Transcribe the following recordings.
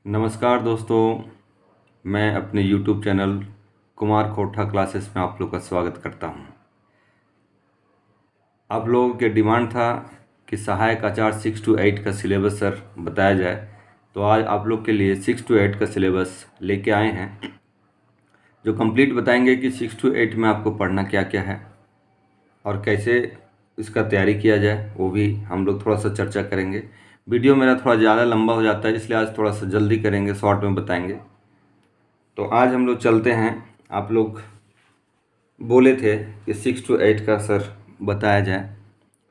नमस्कार दोस्तों, मैं अपने YouTube चैनल कुमार खोठा क्लासेस में आप लोग का स्वागत करता हूं। आप लोगों के डिमांड था कि सहायक आचार 6 to 8 का सिलेबस सर बताया जाए, तो आज आप लोग के लिए 6 to 8 का सिलेबस लेके आए हैं, जो कंप्लीट बताएंगे कि 6 to 8 में आपको पढ़ना क्या क्या है और कैसे इसका तैयारी किया जाए, वो भी हम लोग थोड़ा सा चर्चा करेंगे। वीडियो मेरा थोड़ा ज़्यादा लंबा हो जाता है, इसलिए आज थोड़ा सा जल्दी करेंगे, शॉर्ट में बताएंगे। तो आज हम लोग चलते हैं। आप लोग बोले थे कि 6 to 8 का सर बताया जाए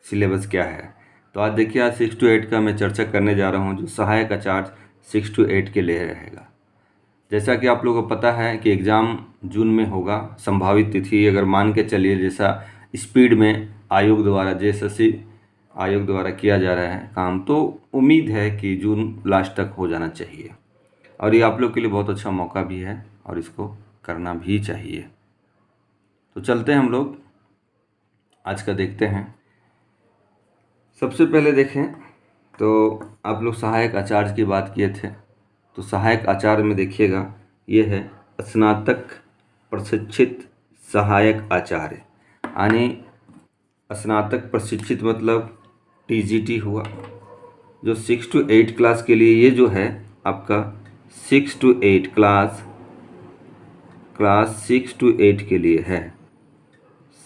सिलेबस क्या है, तो आज देखिए, आज 6 to 8 का मैं चर्चा करने जा रहा हूँ, जो सहायक आचार्य 6 to 8 के लिए रहेगा। जैसा कि आप लोगों को पता है कि एग्ज़ाम जून में होगा। संभावित तिथि अगर मान के चलिए, जैसा स्पीड में आयोग द्वारा JSSC आयोग द्वारा किया जा रहा है काम, तो उम्मीद है कि जून लास्ट तक हो जाना चाहिए और ये आप लोग के लिए बहुत अच्छा मौका भी है और इसको करना भी चाहिए। तो चलते हैं हम लोग आज का देखते हैं। सबसे पहले देखें तो आप लोग सहायक आचार्य की बात किए थे, तो सहायक आचार्य में देखिएगा, ये है स्नातक प्रशिक्षित सहायक आचार्य, यानी स्नातक प्रशिक्षित मतलब TGT हुआ। जो 6 to 8 क्लास के लिए ये जो है आपका 6 to 8 क्लास 6 to 8 के लिए है।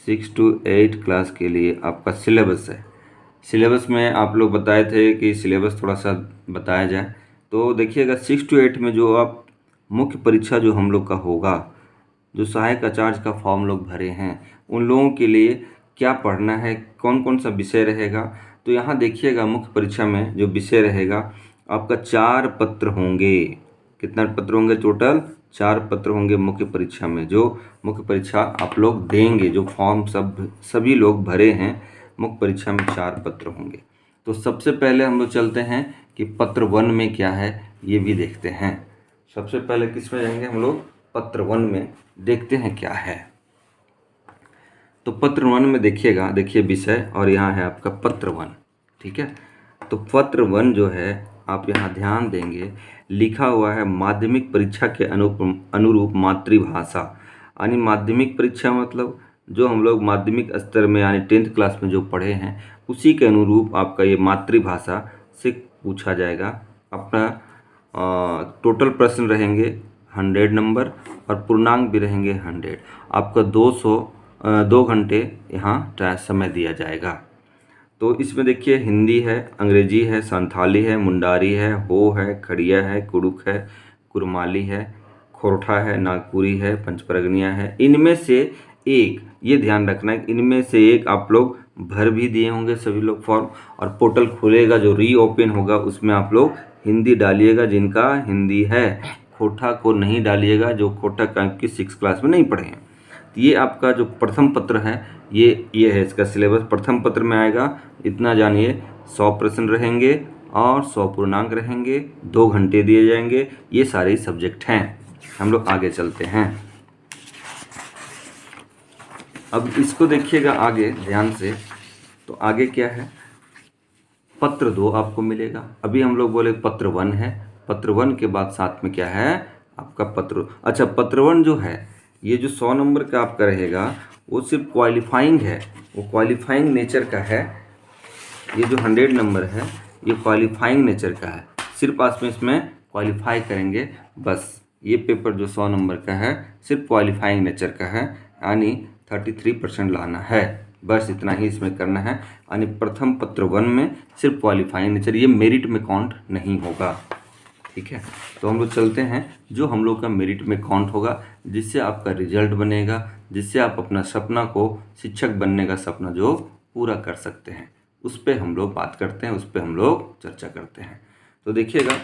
6 to 8 क्लास के लिए आपका सिलेबस है। सिलेबस में आप लोग बताए थे कि सिलेबस थोड़ा सा बताया जाए, तो देखिएगा 6 to 8 में जो आप मुख्य परीक्षा जो हम लोग का होगा, जो सहायक आचार्य का फॉर्म लोग भरे हैं, उन लोगों के लिए क्या पढ़ना है, कौन कौन सा विषय रहेगा। तो यहाँ देखिएगा, मुख्य परीक्षा में जो विषय रहेगा आपका 4 पत्र होंगे। कितना पत्र होंगे? टोटल 4 पत्र होंगे मुख्य परीक्षा में। जो मुख्य परीक्षा आप लोग देंगे, जो फॉर्म सभी लोग भरे हैं, मुख्य परीक्षा में 4 पत्र होंगे। तो सबसे पहले हम लोग चलते हैं कि पत्र 1 में क्या है ये भी देखते हैं। सबसे पहले किस में जाएंगे हम लोग? पत्र 1 में देखते हैं क्या है। तो पत्र 1 में देखिएगा, देखिए विषय, और यहाँ है आपका पत्र 1, ठीक है। तो पत्र 1 जो है, आप यहाँ ध्यान देंगे, लिखा हुआ है माध्यमिक परीक्षा के अनुरूप मातृभाषा। यानी माध्यमिक परीक्षा मतलब जो हम लोग माध्यमिक स्तर में यानी 10th क्लास में जो पढ़े हैं, उसी के अनुरूप आपका ये मातृभाषा से पूछा जाएगा। अपना टोटल प्रश्न रहेंगे 100 नंबर और पूर्णांक भी रहेंगे 100। आपका 2 घंटे यहाँ समय दिया जाएगा। तो इसमें देखिए, हिंदी है, अंग्रेजी है, संथाली है, मुंडारी है, हो है, खड़िया है, कुड़ुक है, कुरमाली है, खोरठा है, नागपुरी है, पंचपरगनिया है। इनमें से एक, ये ध्यान रखना है, इनमें से एक आप लोग भर भी दिए होंगे सभी लोग फॉर्म, और पोर्टल खुलेगा जो रीओपन होगा, उसमें आप लोग हिंदी डालिएगा जिनका हिंदी है। खोटा को नहीं डालिएगा जो खोटा की 6 क्लास में नहीं पढ़े हैं। तो ये आपका जो प्रथम पत्र है, ये है इसका सिलेबस। प्रथम पत्र में आएगा, इतना जानिए, 100 प्रश्न रहेंगे और 100 पूर्णांक रहेंगे, 2 घंटे दिए जाएंगे। ये सारे सब्जेक्ट हैं। हम लोग आगे चलते हैं। अब इसको देखिएगा आगे ध्यान से, तो आगे क्या है? पत्र 2 आपको मिलेगा। अभी हम लोग बोले पत्र 1 है, पत्र 1 के बाद साथ में क्या है आपका पत्र, अच्छा पत्र 1 जो है, ये जो 100 नंबर का आपका रहेगा, वो सिर्फ क्वालिफाइंग है, वो क्वालिफाइंग नेचर का है। ये जो 100 नंबर है, ये क्वालिफाइंग नेचर का है, सिर्फ आप इसमें क्वालिफाई करेंगे बस। ये पेपर जो 100 नंबर का है, सिर्फ क्वालिफाइंग नेचर का है, यानी 33% लाना है, बस इतना ही इसमें करना है। यानी प्रथम पत्र 1 में सिर्फ क्वालिफाइंग नेचर, ये मेरिट में काउंट नहीं होगा, ठीक है। तो हम लोग चलते हैं, जो हम लोग का मेरिट में काउंट होगा, जिससे आपका रिजल्ट बनेगा, जिससे आप अपना सपना को, शिक्षक बनने का सपना जो पूरा कर सकते हैं, उस पर हम लोग बात करते हैं, उस पर हम लोग चर्चा करते हैं। तो देखिएगा,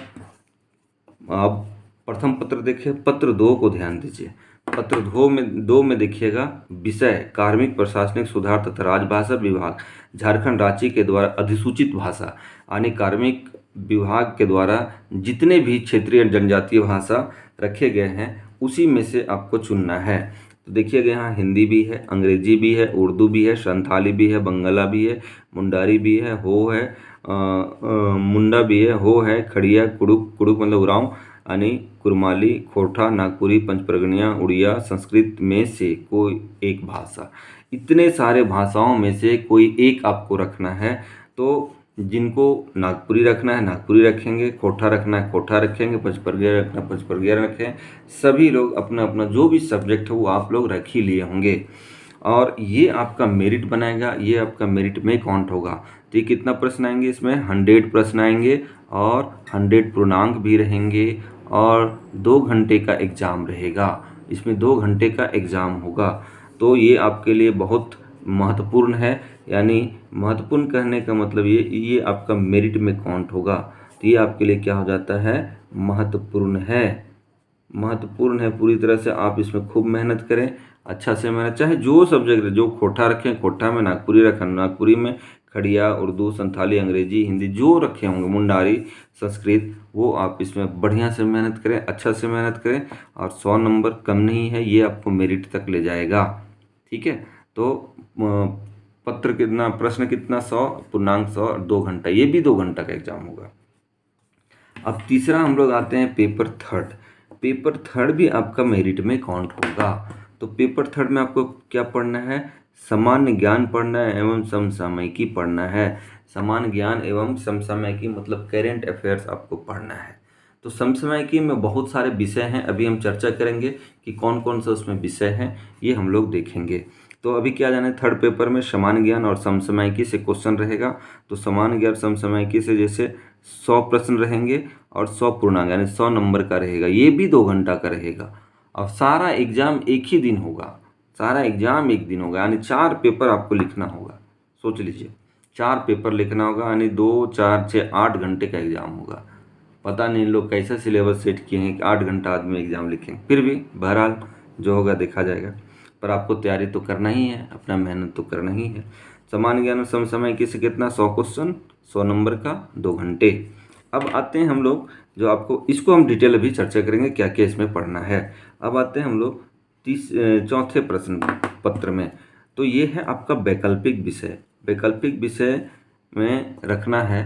अब प्रथम पत्र देखिए, पत्र 2 को ध्यान दीजिए। पत्र 2 में देखिएगा, विषय कार्मिक प्रशासनिक सुधार तथा राजभाषा विभाग झारखंड राज्य के द्वारा अधिसूचित भाषा, यानी कार्मिक विभाग के द्वारा जितने भी क्षेत्रीय जनजातीय भाषा रखे गए हैं, उसी में से आपको चुनना है। तो देखिएगा, यहाँ हिंदी भी है, अंग्रेजी भी है, उर्दू भी है, संथाली भी है, बंगला भी है, मुंडारी भी है, हो है, मुंडा भी है, हो है, खड़िया, कुड़ुक, कुड़ुक मतलब उरांव, यानी कुरमाली, खोरठा, नागपुरी, पंचप्रगनिया, उड़िया, संस्कृत में से कोई एक भाषा। इतने सारे भाषाओं में से कोई एक आपको रखना है। तो जिनको नागपुरी रखना है नागपुरी रखेंगे, खोरठा रखना है खोरठा रखेंगे, पंचप्रगिया रखना है पंचप्रगिया रखें। सभी लोग अपना अपना जो भी सब्जेक्ट है वो आप लोग रख ही लिए होंगे, और ये आपका मेरिट बनाएगा, ये आपका मेरिट में काउंट होगा। तो ये कितना प्रश्न आएंगे, इसमें 100 प्रश्न आएंगे और 100 पूर्णांक भी रहेंगे, और 2 घंटे का एग्ज़ाम रहेगा। इसमें 2 घंटे का एग्ज़ाम होगा। तो ये आपके लिए बहुत महत्वपूर्ण है, यानी महत्वपूर्ण कहने का मतलब ये आपका मेरिट में काउंट होगा। तो ये आपके लिए क्या हो जाता है, महत्वपूर्ण है। महत्वपूर्ण है, पूरी तरह से आप इसमें खूब मेहनत करें, अच्छा से मेहनत, चाहे जो सब्जेक्ट जो खोटा रखें खोटा में, नागपुरी रखें नागपुरी में, खड़िया, उर्दू, संथाली, अंग्रेजी, हिंदी जो रखे होंगे, मुंडारी, संस्कृत, वो आप इसमें बढ़िया से मेहनत करें, अच्छा से मेहनत करें, और 100 नंबर कम नहीं है, ये आपको मेरिट तक ले जाएगा। ठीक है। तो पत्र कितना, प्रश्न कितना, 100, पूर्णांक 100, 2 घंटा, ये भी 2 घंटा का एग्जाम होगा। अब तीसरा हम लोग आते हैं पेपर थर्ड। पेपर थर्ड भी आपका मेरिट में काउंट होगा। तो पेपर थर्ड में आपको क्या पढ़ना है, सामान्य ज्ञान पढ़ना है एवं समसामयिकी पढ़ना है। सामान्य ज्ञान एवं समसामयिकी मतलब करेंट अफेयर्स आपको पढ़ना है। तो समसामयिकी में बहुत सारे विषय हैं, अभी हम चर्चा करेंगे कि कौन कौन से उसमें विषय हैं, ये हम लोग देखेंगे। तो अभी क्या जाने, थर्ड पेपर में सामान्य ज्ञान और समसामयिकी से क्वेश्चन रहेगा। तो सामान्य ज्ञान समसामयिकी से जैसे 100 प्रश्न रहेंगे और 100 पूर्णांक यानी 100 नंबर का रहेगा, ये भी 2 घंटा का रहेगा। और सारा एग्जाम एक ही दिन होगा, सारा एग्जाम एक दिन होगा, यानी 4 पेपर आपको लिखना होगा। सोच लीजिए 4 पेपर लिखना होगा, यानी 2, 4, 6, 8 घंटे का एग्जाम होगा। पता नहीं लोग कैसा सिलेबस सेट किए हैं कि 8 घंटा आदमी एग्जाम लिखेंगे, फिर भी बहरहाल जो होगा देखा जाएगा। पर आपको तैयारी तो करना ही है, अपना मेहनत तो करना ही है। सामान्य ज्ञान समसामयिकी से कितना, 100 क्वेश्चन, 100 नंबर का, 2 घंटे। अब आते हैं हम लोग, जो आपको इसको हम डिटेल अभी चर्चा करेंगे क्या क्या इसमें पढ़ना है। अब आते हैं हम लोग चौथे प्रश्न पत्र में। तो ये है आपका वैकल्पिक विषय। वैकल्पिक विषय में रखना है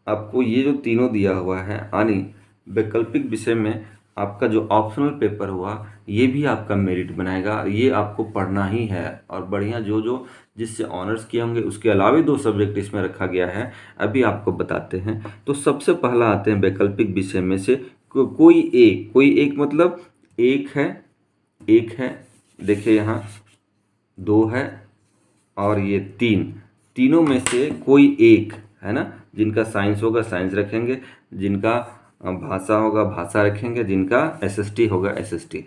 आपको ये जो तीनों दिया हुआ है, यानी वैकल्पिक विषय में आपका जो ऑप्शनल पेपर हुआ ये भी आपका मेरिट बनाएगा, ये आपको पढ़ना ही है। और बढ़िया जो जो जिससे ऑनर्स किए होंगे उसके अलावा 2 सब्जेक्ट इसमें रखा गया है, अभी आपको बताते हैं। तो सबसे पहला आते हैं वैकल्पिक विषय में से कोई एक मतलब एक है, देखिए यहाँ 2 है और ये 3, तीनों में से कोई एक है ना। जिनका साइंस होगा साइंस रखेंगे, जिनका भाषा होगा भाषा रखेंगे, जिनका एसएसटी होगा एसएसटी।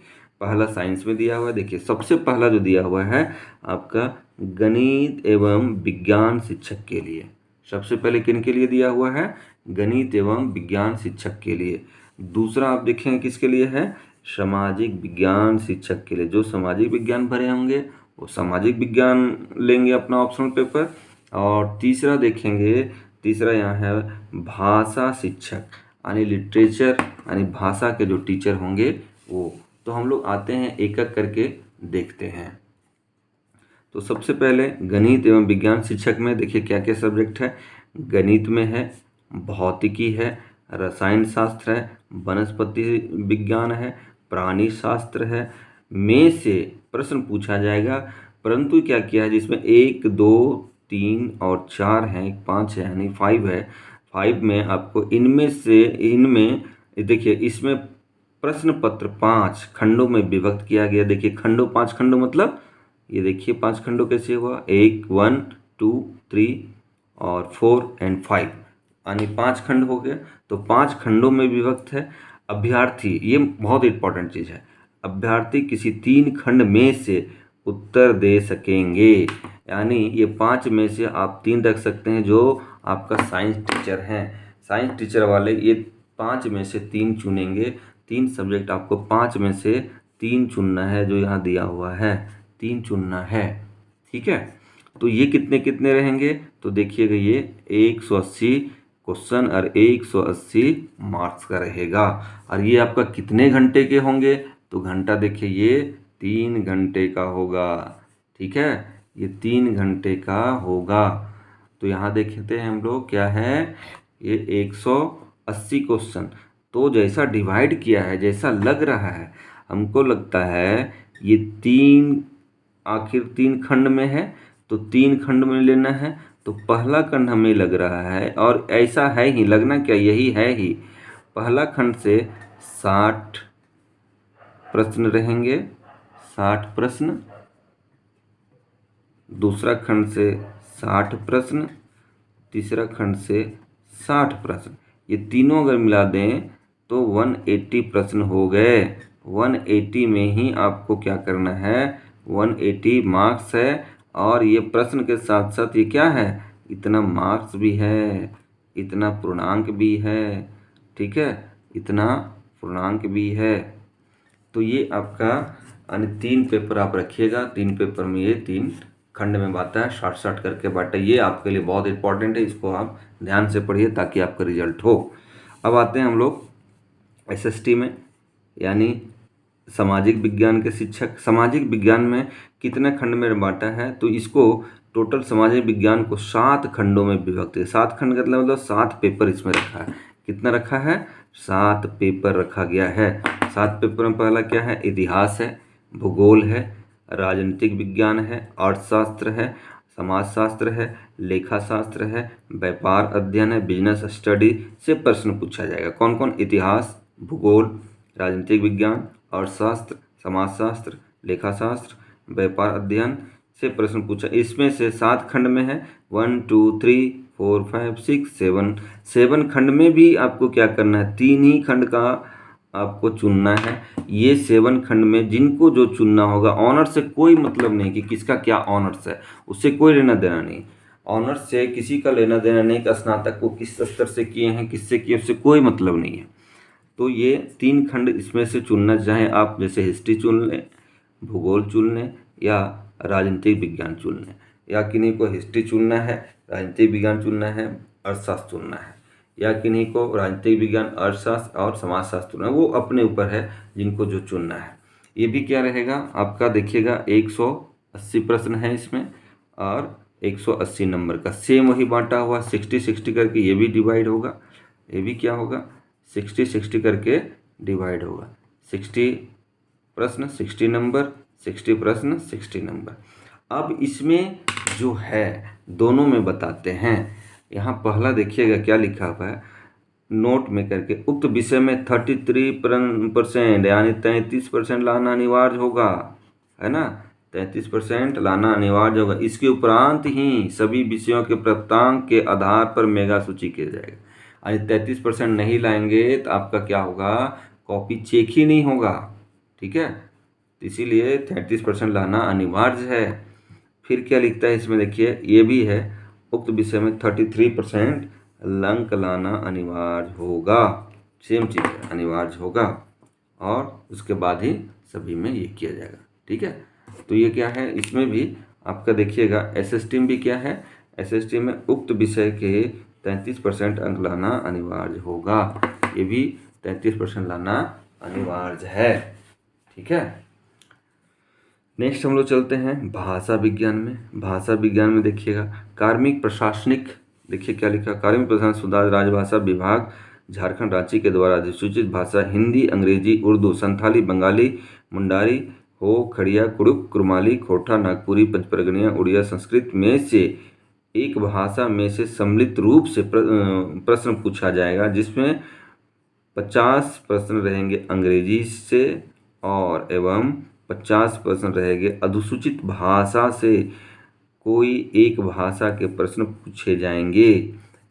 पहला साइंस में दिया हुआ है, देखिए सबसे पहला जो दिया हुआ है आपका गणित एवं विज्ञान शिक्षक के लिए। सबसे पहले किन के लिए दिया हुआ है, गणित एवं विज्ञान शिक्षक के लिए। दूसरा आप देखेंगे किसके लिए है, सामाजिक विज्ञान शिक्षक के लिए। जो सामाजिक विज्ञान भरे होंगे वो सामाजिक विज्ञान लेंगे अपना ऑप्शनल पेपर। और तीसरा देखेंगे, तीसरा यहाँ है भाषा शिक्षक, यानी लिटरेचर यानी भाषा के जो टीचर होंगे वो। तो हम लोग आते हैं एक एक करके देखते हैं। तो सबसे पहले गणित एवं विज्ञान शिक्षक में देखिए क्या क्या सब्जेक्ट है। गणित में है, भौतिकी है, रसायन शास्त्र है, वनस्पति विज्ञान है, प्राणी शास्त्र है। में से प्रश्न पूछा जाएगा, परंतु क्या किया है जिसमें 1, 2, 3 और 4 हैं, 5 है यानी 5 है। 5 में आपको इनमें देखिए इसमें प्रश्न पत्र 5 खंडों में विभक्त किया गया। देखिए खंडों 5 खंडों मतलब ये देखिए 5 खंडों कैसे हुआ, 1, 2, 3 और 4 एंड 5, यानी 5 खंड हो गए। तो 5 खंडों में विभक्त है। अभ्यर्थी, ये बहुत इंपॉर्टेंट चीज़ है, अभ्यर्थी किसी 3 खंड में से उत्तर दे सकेंगे, यानी ये 5 में से आप 3 रख सकते हैं जो आपका साइंस टीचर हैं। साइंस टीचर वाले ये 5 में से 3 चुनेंगे। 3 सब्जेक्ट आपको 5 में से 3 चुनना है, जो यहाँ दिया हुआ है 3 चुनना है। ठीक है। तो ये कितने कितने रहेंगे, तो देखिएगा ये 180 क्वेश्चन और 180 मार्क्स का रहेगा। और ये आपका कितने घंटे के होंगे, तो घंटा देखिए ये 3 घंटे का होगा। ठीक है, ये 3 घंटे का होगा। तो यहाँ देखते हैं हम लोग क्या है, ये 180 क्वेश्चन। तो जैसा डिवाइड किया है, जैसा लग रहा है, हमको लगता है ये आखिर 3 खंड में है, तो 3 खंड में लेना है। तो पहला खंड हमें लग रहा है, और ऐसा है ही, लगना क्या, यही है ही। पहला खंड से 60 प्रश्न रहेंगे, 60 प्रश्न। दूसरा खंड से 60 प्रश्न, तीसरा खंड से 60 प्रश्न। ये तीनों अगर मिला दें तो 180 प्रश्न हो गए। 180 में ही आपको क्या करना है, 180 मार्क्स है। और ये प्रश्न के साथ साथ ये क्या है, इतना मार्क्स भी है, इतना पूर्णांक भी है, ठीक है, इतना पूर्णांक भी है। तो ये आपका 3 पेपर आप रखिएगा। 3 पेपर में ये 3 खंड में बांटा है, शॉर्ट शॉर्ट करके बांटा। ये आपके लिए बहुत इंपॉर्टेंट है, इसको आप ध्यान से पढ़िए ताकि आपका रिजल्ट हो। अब आते हैं हम लोग SST में, यानी सामाजिक विज्ञान के शिक्षक। सामाजिक विज्ञान में कितने खंड में बांटा है, तो इसको टोटल सामाजिक विज्ञान को 7 खंडों में विभक्त है। 7 खंड का मतलब 7 पेपर इसमें रखा है। कितना रखा है, 7 पेपर रखा गया है। 7 पेपर में पहला क्या है, इतिहास है, भूगोल है, राजनीतिक विज्ञान है, अर्थशास्त्र है, समाजशास्त्र है, लेखा शास्त्र है, व्यापार अध्ययन है, बिजनेस स्टडी से प्रश्न पूछा जाएगा। कौन कौन, इतिहास, भूगोल, राजनीतिक विज्ञान, अर्थशास्त्र, समाजशास्त्र, लेखा शास्त्र, व्यापार अध्ययन से प्रश्न पूछा। इसमें से 7 खंड में है, 1 2 3 4 5 6 7। 7 खंड में भी आपको क्या करना है, 3 ही खंड का आपको चुनना है। ये 7 खंड में जिनको जो चुनना होगा, ऑनर्स से कोई मतलब नहीं कि किसका क्या ऑनर्स है, उससे कोई लेना देना नहीं। ऑनर्स से किसी का लेना देना नहीं कि स्नातक को किस स्तर से किए हैं, किससे किए, उससे कोई मतलब नहीं है। तो ये 3 खंड इसमें से चुनना चाहें आप, जैसे हिस्ट्री चुन लें, भूगोल चुन लें, या राजनीतिक विज्ञान चुन लें, या किन्हीं को हिस्ट्री चुनना है, राजनीतिक विज्ञान चुनना है, अर्थशास्त्र चुनना है, या किन्हीं को राजनीतिक विज्ञान, अर्थशास्त्र और समाजशास्त्र चुनना है, वो अपने ऊपर है जिनको जो चुनना है। ये भी क्या रहेगा आपका, देखिएगा 180 प्रश्न है इसमें, और 180 नंबर का सेम वही बांटा हुआ 60-60 करके, ये भी डिवाइड होगा, ये भी क्या होगा, 60-60 करके डिवाइड होगा। 60 प्रश्न 60 नंबर, 60 प्रश्न 60 नंबर। अब इसमें जो है दोनों में बताते हैं। यहाँ पहला देखिएगा क्या लिखा हुआ है, नोट में करके, उक्त विषय में 33% यानी 33% लाना अनिवार्य होगा, है ना, 33% लाना अनिवार्य होगा। इसके उपरांत ही सभी विषयों के प्राप्तांक के आधार पर मेगा सूची किया जाएगा। यानी 33% नहीं लाएंगे तो आपका क्या होगा, कॉपी चेक ही नहीं होगा, ठीक है। इसीलिए 33% लाना अनिवार्य है। फिर क्या लिखता है इसमें, देखिए ये भी है, उक्त विषय में 33% अंक लाना अनिवार्य होगा। सेम चीज़ है, अनिवार्य होगा, और उसके बाद ही सभी में ये किया जाएगा, ठीक है। तो ये क्या है, इसमें भी आपका देखिएगा SST में भी क्या है, SST में उक्त विषय के 33% अंक लाना अनिवार्य होगा। ये भी 33% लाना अनिवार्य है, ठीक है। नेक्स्ट हम लोग चलते हैं भाषा विज्ञान में। भाषा विज्ञान में देखिएगा कार्मिक प्रशासनिक, देखिए क्या लिखा, कार्मिक प्रशासनिक सुधार राजभाषा विभाग झारखंड राज्य के द्वारा अधिसूचित भाषा हिंदी, अंग्रेजी, उर्दू, संथाली, बंगाली, मुंडारी, हो, खड़िया, कुड़ुक, कुरमाली, खोटा, नागपुरी, पंचपरगनिया, उड़िया, संस्कृत में से एक भाषा में से सम्मिलित रूप से प्रश्न पूछा जाएगा, जिसमें 50 प्रश्न रहेंगे अंग्रेजी से और एवं 50 प्रश्न रहेंगे अनुसूचित भाषा से। कोई एक भाषा के प्रश्न पूछे जाएंगे।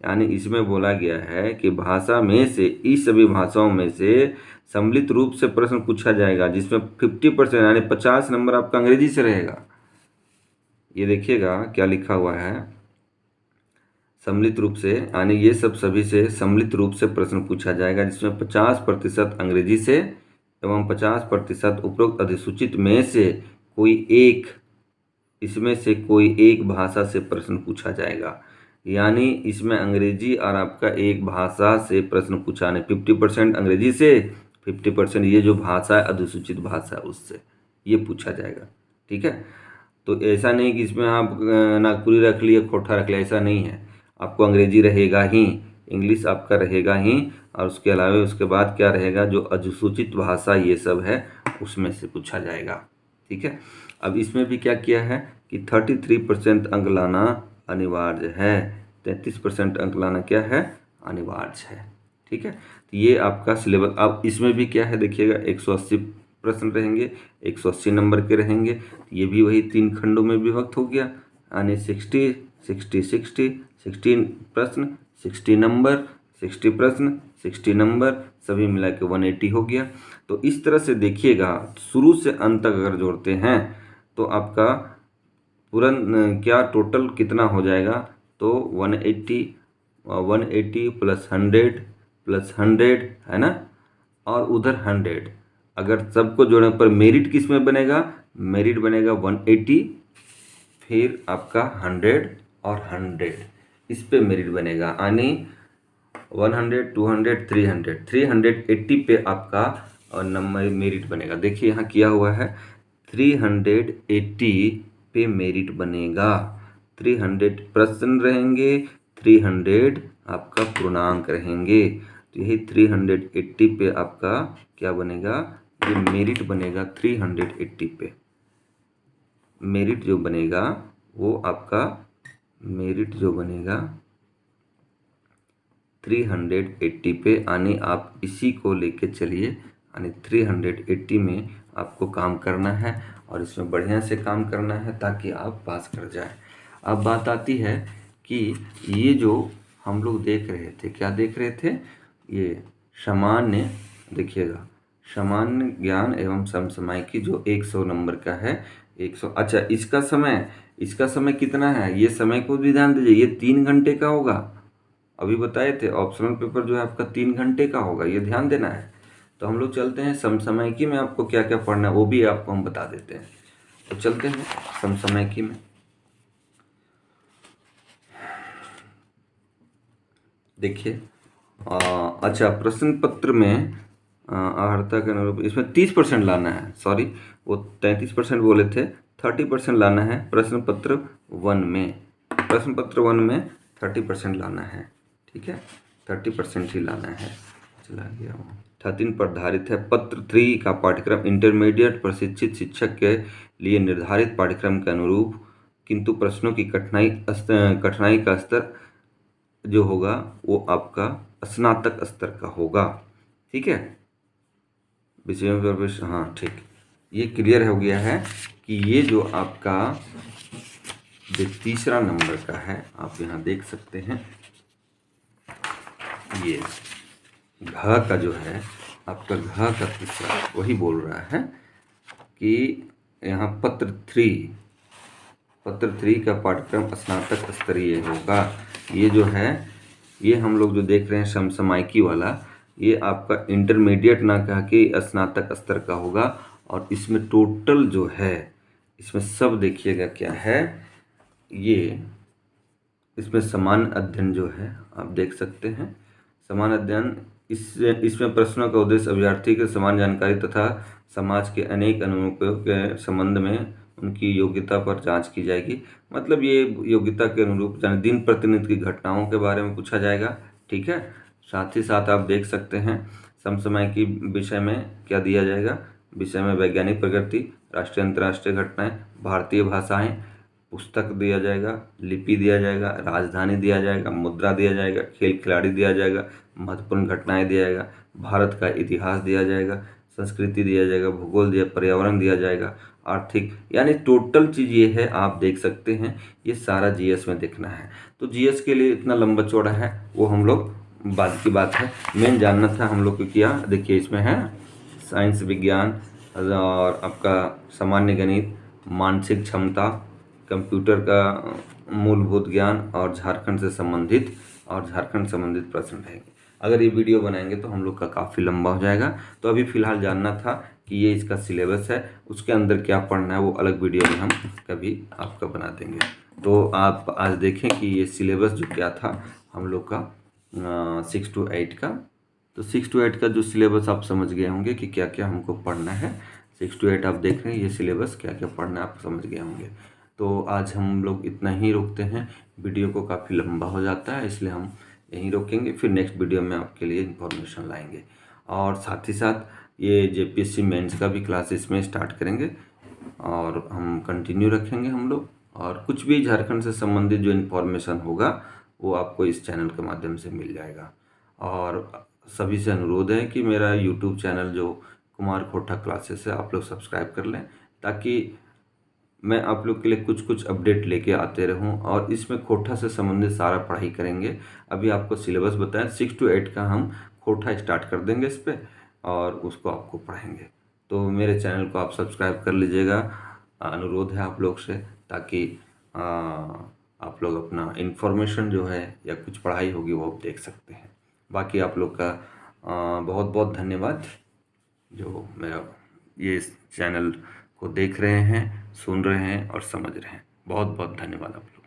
यानी इसमें बोला गया है कि भाषा में से, इस सभी भाषाओं में से सम्मिलित रूप से प्रश्न पूछा जाएगा, जिसमें 50% यानी 50 नंबर आपका अंग्रेजी से रहेगा। ये देखिएगा क्या लिखा हुआ है, सम्मिलित रूप से, यानी ये सब सभी से सम्मिलित रूप से प्रश्न पूछा जाएगा, जिसमें 50% अंग्रेजी से एवं 50% उपरोक्त अधिसूचित में से कोई एक, इसमें से कोई एक भाषा से प्रश्न पूछा जाएगा। यानी इसमें अंग्रेजी और आपका एक भाषा से प्रश्न पूछा नहीं, 50% अंग्रेजी से, 50% ये जो भाषा है अधिसूचित भाषा उससे ये पूछा जाएगा, ठीक है। तो ऐसा नहीं कि इसमें आप नागपुरी रख लिए, खोटा रख लिया, ऐसा नहीं है। आपको अंग्रेजी रहेगा ही, इंग्लिश आपका रहेगा ही, और उसके अलावा उसके बाद क्या रहेगा, जो अधिसूचित भाषा ये सब है उसमें से पूछा जाएगा। ठीक है। अब इसमें भी क्या किया है कि 33% अंक लाना अनिवार्य है, 33% अंक लाना क्या है, अनिवार्य है। ठीक है। तो ये आपका सिलेबस। अब इसमें भी क्या है देखिएगा, 180 प्रश्न रहेंगे, 180 नंबर के रहेंगे। ये भी वही 3 खंडों में विभक्त हो गया, यानी 60 60 60 60 प्रश्न 60 नंबर, 60 प्रश्न 60 नंबर, सभी मिला के 180 हो गया। तो इस तरह से देखिएगा, शुरू से अंत तक अगर जोड़ते हैं तो आपका पूरा क्या टोटल कितना हो जाएगा, तो 180 180 प्लस 100 प्लस 100 है ना, और उधर 100। अगर सबको जोड़ने पर मेरिट किस में बनेगा, मेरिट बनेगा 180, फिर आपका 100 और 100, इस पे मेरिट बनेगा, यानी 100 200 300 380 पे आपका नंबर मेरिट बनेगा। देखिए यहाँ किया हुआ है 380 पे मेरिट बनेगा, 300 प्रश्न रहेंगे, 300 आपका पूर्णांक रहेंगे। तो यही 380 पे आपका क्या बनेगा, ये मेरिट बनेगा 380 पे। मेरिट जो बनेगा वो आपका मेरिट जो बनेगा 380 पे, यानी आप इसी को लेके चलिए, यानी 380 में आपको काम करना है और इसमें बढ़िया से काम करना है ताकि आप पास कर जाए। अब बात आती है कि ये जो हम लोग देख रहे थे, क्या देख रहे थे, ये सामान्य, देखिएगा सामान्य ज्ञान एवं समसामयिकी जो 100 नंबर का है, 100। अच्छा, इसका समय कितना है, ये समय को भी ध्यान दीजिए, ये 3 घंटे का होगा। अभी बताए थे ऑप्शनल पेपर जो है आपका 3 घंटे का होगा, ये ध्यान देना है। तो हम लोग चलते हैं समसामयिकी में, आपको क्या क्या पढ़ना है वो भी आपको हम बता देते हैं। तो चलते हैं समसामयिकी में। देखिए अच्छा, प्रश्न पत्र में अर्हता के अनुरूप इसमें 30% लाना है, सॉरी वो 33% बोले थे, 30% लाना है प्रश्न पत्र 1 में। प्रश्न पत्र 1 में 30% लाना है, ठीक है, 30% ही लाना है। चला गया वो 13 पर आधारित है। पत्र 3 का पाठ्यक्रम इंटरमीडिएट प्रशिक्षित शिक्षक के लिए निर्धारित पाठ्यक्रम के अनुरूप, किंतु प्रश्नों की कठिनाई का स्तर जो होगा वो आपका स्नातक स्तर का होगा। ठीक है, विषय में प्रवेश, हाँ ठीक, ये क्लियर हो गया है कि ये जो आपका जो तीसरा नंबर का है, आप यहाँ देख सकते हैं, ये घ का जो है आपका, घ का तीसरा वही बोल रहा है कि यहाँ पत्र 3 का पाठ्यक्रम स्नातक स्तरीय होगा। ये जो है, ये हम लोग जो देख रहे हैं समसामयिकी वाला, ये आपका इंटरमीडिएट ना कह के स्नातक स्तर का होगा। और इसमें टोटल जो है, इसमें सब देखिएगा क्या है, ये इसमें समान अध्ययन जो है आप देख सकते हैं, समान अध्ययन। इसमें प्रश्नों का उद्देश्य अभ्यर्थी के समान जानकारी तथा समाज के अनेक अनुरूपों के संबंध में उनकी योग्यता पर जांच की जाएगी। मतलब ये योग्यता के अनुरूप दिन प्रतिनिधि की घटनाओं के बारे में पूछा जाएगा। ठीक है, साथ ही साथ आप देख सकते हैं समसामयिकी विषय में क्या दिया जाएगा, विषय में वैज्ञानिक प्रगति, राष्ट्रीय अंतर्राष्ट्रीय घटनाएं, भारतीय भाषाएं, पुस्तक दिया जाएगा, लिपि दिया जाएगा, राजधानी दिया जाएगा, मुद्रा दिया जाएगा, खेल खिलाड़ी दिया जाएगा, महत्वपूर्ण घटनाएं दिया जाएगा, भारत का इतिहास दिया जाएगा, संस्कृति दिया जाएगा, भूगोल दिया, पर्यावरण दिया जाएगा, आर्थिक, यानी टोटल चीज़ ये है, आप देख सकते हैं। ये सारा जीएस में देखना है। तो जीएस के लिए इतना लंबा चौड़ा है वो हम लोग बाद की बात है, मेन जानना था हम लोग को किया। देखिए इसमें है साइंस विज्ञान और आपका सामान्य गणित, मानसिक क्षमता, कंप्यूटर का मूलभूत ज्ञान और झारखंड संबंधित प्रश्न रहेंगे। अगर ये वीडियो बनाएंगे तो हम लोग का काफ़ी लंबा हो जाएगा। तो अभी फ़िलहाल जानना था कि ये इसका सिलेबस है, उसके अंदर क्या पढ़ना है वो अलग वीडियो में हम कभी आपका बना देंगे। तो आप आज देखें कि ये सिलेबस जो क्या था हम लोग का 6 to 8 का। तो 6 to 8 का जो सिलेबस आप समझ गए होंगे कि क्या क्या हमको पढ़ना है। 6 to 8 आप देख रहे हैं, ये सिलेबस क्या क्या पढ़ना है आप समझ गए होंगे। तो आज हम लोग इतना ही रोकते हैं, वीडियो को काफ़ी लंबा हो जाता है, इसलिए हम यहीं रोकेंगे। फिर नेक्स्ट वीडियो में आपके लिए इन्फॉर्मेशन लाएंगे, और साथ ही साथ ये जेपीएससी मेंस का भी क्लास इसमें स्टार्ट करेंगे और हम कंटिन्यू रखेंगे हम लोग। और कुछ भी झारखंड से संबंधित जो इन्फॉर्मेशन होगा वो आपको इस चैनल के माध्यम से मिल जाएगा। और सभी से अनुरोध है कि मेरा यूट्यूब चैनल जो कुमार खोटा क्लासेस है, आप लोग सब्सक्राइब कर लें, ताकि मैं आप लोग के लिए कुछ कुछ अपडेट लेके आते रहूं। और इसमें खोटा से संबंधित सारा पढ़ाई करेंगे। अभी आपको सिलेबस बताएं, 6 to 8 का हम खोटा स्टार्ट कर देंगे इस पर, और उसको आपको पढ़ाएंगे। तो मेरे चैनल को आप सब्सक्राइब कर लीजिएगा, अनुरोध है आप लोग से, ताकि आप लोग अपना इन्फॉर्मेशन जो है या कुछ पढ़ाई होगी वो आप देख सकते हैं। बाकी आप लोग का बहुत बहुत धन्यवाद, जो मेरा ये इस चैनल को देख रहे हैं, सुन रहे हैं और समझ रहे हैं। बहुत बहुत धन्यवाद आप लोग।